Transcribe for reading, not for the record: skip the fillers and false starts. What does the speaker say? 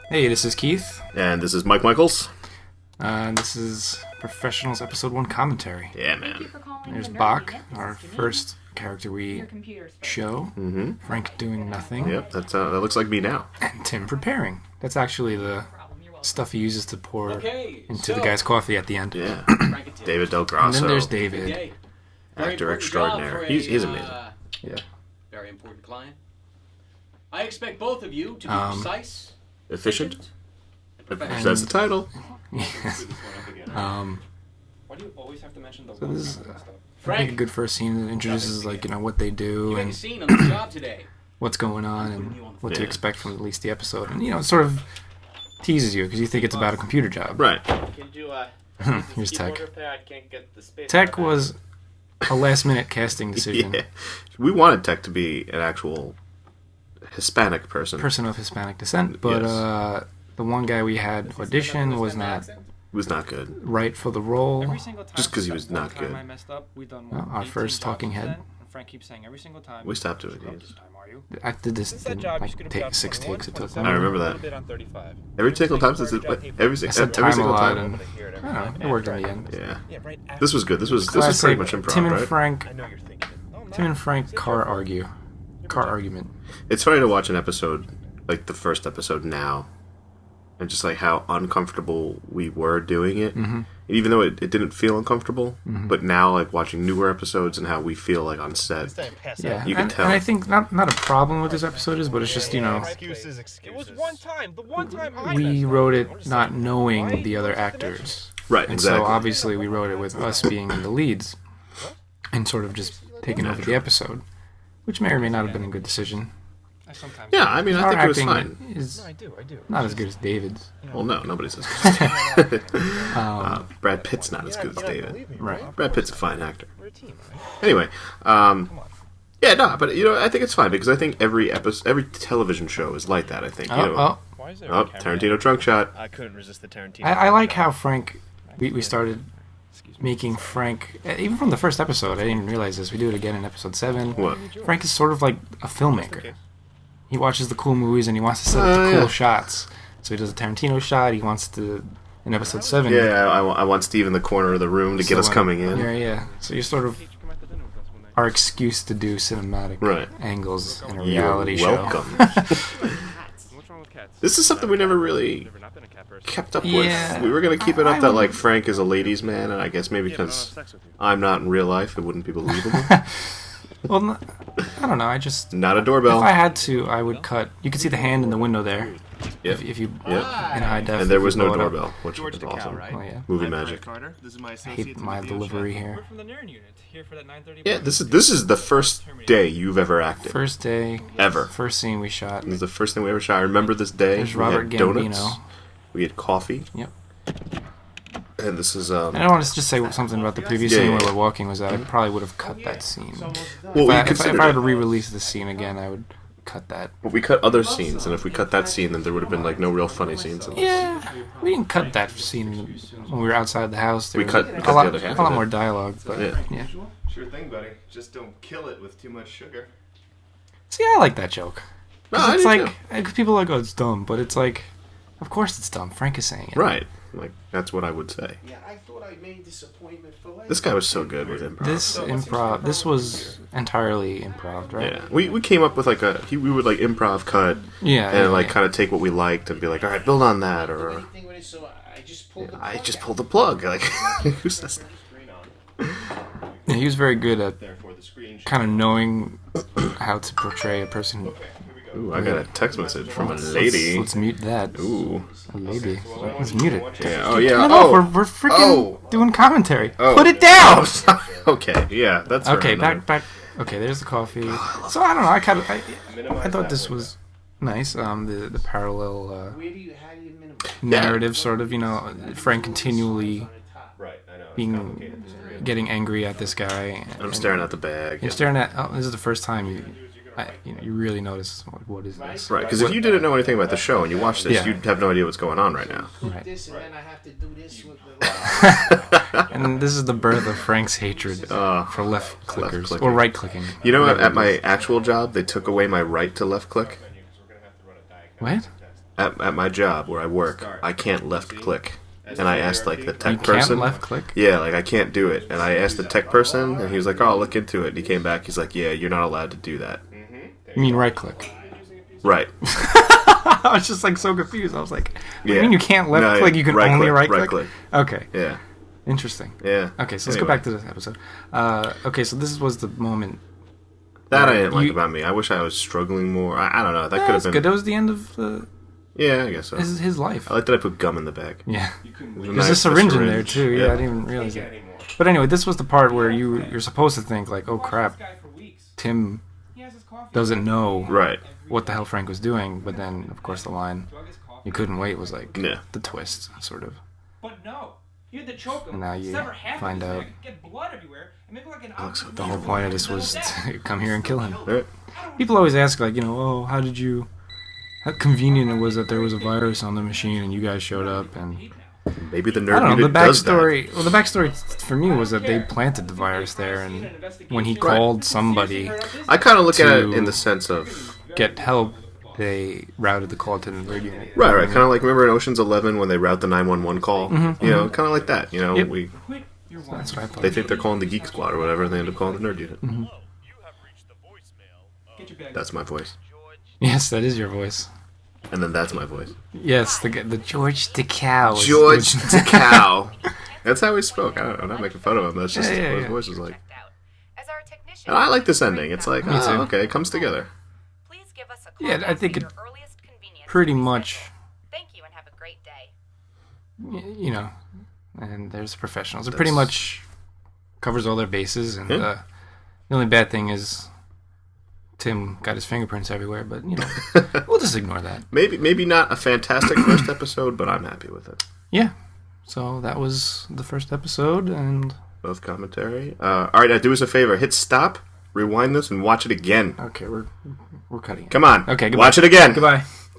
Hey, this is Keith. And this is Mike Michaels. This is Professionals Episode 1 commentary. Yeah, man. There's Bach, our first character we show. Mm-hmm. Frank doing nothing. Yep, that looks like me now. And Tim preparing. That's actually the stuff he uses to pour into the guy's coffee at the end. Yeah. David Del Grasso. And then there's David. Actor extraordinaire. He's amazing. Yeah. Very important client. I expect both of you to be precise, Efficient. and professional. That's the title. Yes. Why do you always have to mention the So this is, I think, a Frank, good first scene. It introduces, what they do you make a and scene on the job today. what's going on and what to Yeah. expect from at least the episode. And, it sort of teases you because you think it's about a computer job. Right. Can you Here's Tech. I can't get the space. Tech was a last-minute casting decision. Yeah. We wanted Tech to be an actual Hispanic person. Person of Hispanic descent, but Yes. the one guy we had audition was not Was not good. right for the role. Every single time. Just 'cause he was except one not time good. I messed up, we done Oh, our 18 first jobs talking since head. then, and Frank keeps saying every single time. We stopped doing "Screw up it. this time, are you?" I did this Since that in job, you should have take dropped 6 21, takes. It took. 27, I remember a that. little bit on 35. Every single time since every I set every time a single lot, time. and I don't know, it worked in the end. Yeah. Yeah, right after. This was good. This was pretty Classic much improv, Tim and right? Frank. I know you're thinking. No, I'm Tim not. and Frank car argument. It's funny to watch an episode, like the first episode now, and just like how uncomfortable we were doing it. Mm-hmm. Even though it didn't feel uncomfortable, but now like watching newer episodes and how we feel like on set. Yeah, You can and, tell. and I think not a problem with this episode is, but it's just Excuses. It was one time. The one time I we messed up. wrote it not knowing the other actors. Right, And exactly. so obviously we wrote it with us being in the leads and sort of just taking over the episode, which may or may not have been a good decision. I sometimes. Yeah, I mean, I Our think it was acting fine. is I do. not as good as David's. Well, no, nobody says. Brad Pitt's not as good as David. Right. Brad Pitt's a fine actor. We're a team, right? Anyway, yeah, no, but I think it's fine because I think every television show is like that. I think. Why is there Oh, Tarantino trunk shot. I couldn't resist the Tarantino. I like how Frank, we started making Frank, even from the first episode, I didn't even realize this, we do it again in episode 7. What? Frank is sort of like a filmmaker. He watches the cool movies and he wants to set up the Oh, cool yeah. shots. So he does a Tarantino shot, he wants to, in episode 7. Yeah, I want Steve in the corner of the room to get us coming in. Yeah. So you're sort of our excuse to do cinematic Right. angles in a You're reality show. welcome. What's wrong with cats? This is something we never really Never not been a cat person. kept up Yeah. with. We were gonna keep it I up that would- like Frank is a ladies' man, and I guess maybe Yeah, but I don't because have sex with you. I'm not in real life, it wouldn't be believable. Well, I don't know, I just... Not a If doorbell. I had to, I would cut... You can see the hand in the window there. Yep. If you... Yep. In high def. And there if was you no blow it up. doorbell, which George was the cow, awesome. right? Oh, yeah. Movie I'm magic. Frank Carter. This is my I associate. hate my Timothy delivery O'Shea. here. We're from the Nern unit. Here for that 9:30. Yeah, this is the first day you've ever acted. First day, Ever. first scene we shot. This is the first thing we ever shot. I remember this day. There's we Robert had donuts. Gambino. We had coffee. Yep. And this is And I want to just say something about the previous Yeah, scene yeah, where yeah. we're walking was that I probably would have cut that scene. well, If we I considered had to it. re-release the scene again, I would cut that. But we cut other scenes, and if we cut that scene, then there would have been like no real funny scenes. In this. Yeah, we didn't cut that scene when we were outside the house. There We was cut a the lot, other half a lot of it. more dialogue, but Yeah. yeah. Sure thing, buddy. Just don't kill it with too much sugar. See, I like that joke. No, 'Cause I it's do like, cause people are like, oh, it's dumb, but it's like, of course it's dumb. Frank is saying it. Right. Like, that's what I would say. Yeah, I thought I made this appointment for later. This guy was so good with improv. This was entirely improv, right? Yeah. We came up with like we would like improv cut Yeah. and like yeah. kind of take what we liked and be like, all right, build on that, or Anything with it, so I just pulled the I plug just out. pulled the plug. Like, who says that? Screen on. Yeah, he was very good at Therefore, the screen. kind of knowing how to portray a person. Okay, here we go. Ooh, I got a text message from a lady. Let's mute that. Ooh. A lady. Let's mute it. Yeah. Oh yeah. No, Oh. we're freaking Oh. doing commentary. Oh. Put it down. Okay. Yeah. That's Okay, for another- back. Okay, there's the coffee. So I don't know. I thought this was nice. The parallel Where do you, how do you minimize? narrative, sort of. Frank continually Right, I know. being getting angry at this guy. I'm staring at the bag. You're staring at. Oh, this is the first time you really notice what is this. Right, because if you didn't know anything about the show and you watched this, Yeah. you'd have no idea what's going on right now. Right. This and then I have to do this with the. And this is the birth of Frank's hatred for left clickers clicking. or right clicking. You know, whatever at it my is. actual job, they took away my right to left click. What? at my job where I work, I can't left click. And I asked like the tech You person. can't left click? Yeah, like I can't do it. And I asked the tech person, and he was like, "Oh, I'll look into it." And he came back. He's like, "Yeah, you're not allowed to do that." You mean right click? Right. I was just like so confused. I was like, what do you mean you can't left click? You can only right click? Okay. Yeah. Interesting. Yeah. Okay, so let's go back to this episode. Okay, so this was the moment. That I didn't like about me. I wish I was struggling more. I don't know. That could have been good. That was the end of Yeah, I guess so. his life. I like that I put gum in the bag. Yeah. There's There's a syringe in there too. Yeah, I didn't even realize that. But anyway, this was the part where you're supposed to think like, oh crap, Tim doesn't know Right. what the hell Frank was doing. But then, of course, the line "you couldn't wait" was like the twist, sort of. But no, you had to choke him. And now you find out Get blood everywhere. And make it like an the whole point of this was to come here and kill him. Right. People always ask like, oh, how convenient it was that there was a virus on the machine and you guys showed up and. Maybe the I nerd don't know. The unit does that. backstory. Well, the backstory for me was that they planted the virus there, and when he called somebody I kind of look at it in the sense of get help, they routed the call to the third unit. right. Kind of like remember in Ocean's 11 when they route the 911 call. You know, kind of like that. You know, Yep. That's what I thought. they think they're calling the Geek Squad or whatever, and they end up calling the nerd unit. That's my voice, Yes, that is your voice. and then that's my voice. Yes, the George DeCow. George DeCow. That's how he spoke. I don't know. I'm not making fun of him. That's just Yeah, what his yeah. voice is like. As our technician, And I like this ending. It's like, Me too. oh, okay, it comes together. please give us a call Yeah, I back think at it your earliest convenience pretty to much, reschedule. Thank you and have a great day. And there's the professionals. It pretty much covers all their bases, and the only bad thing is Tim got his fingerprints everywhere, but we'll just ignore that. Maybe not a fantastic first episode, but I'm happy with it. Yeah. So that was the first episode, and Both commentary. All right, now do us a favor. Hit stop, rewind this, and watch it again. okay, we're cutting it. Come on. Okay, goodbye. Watch it again. Goodbye.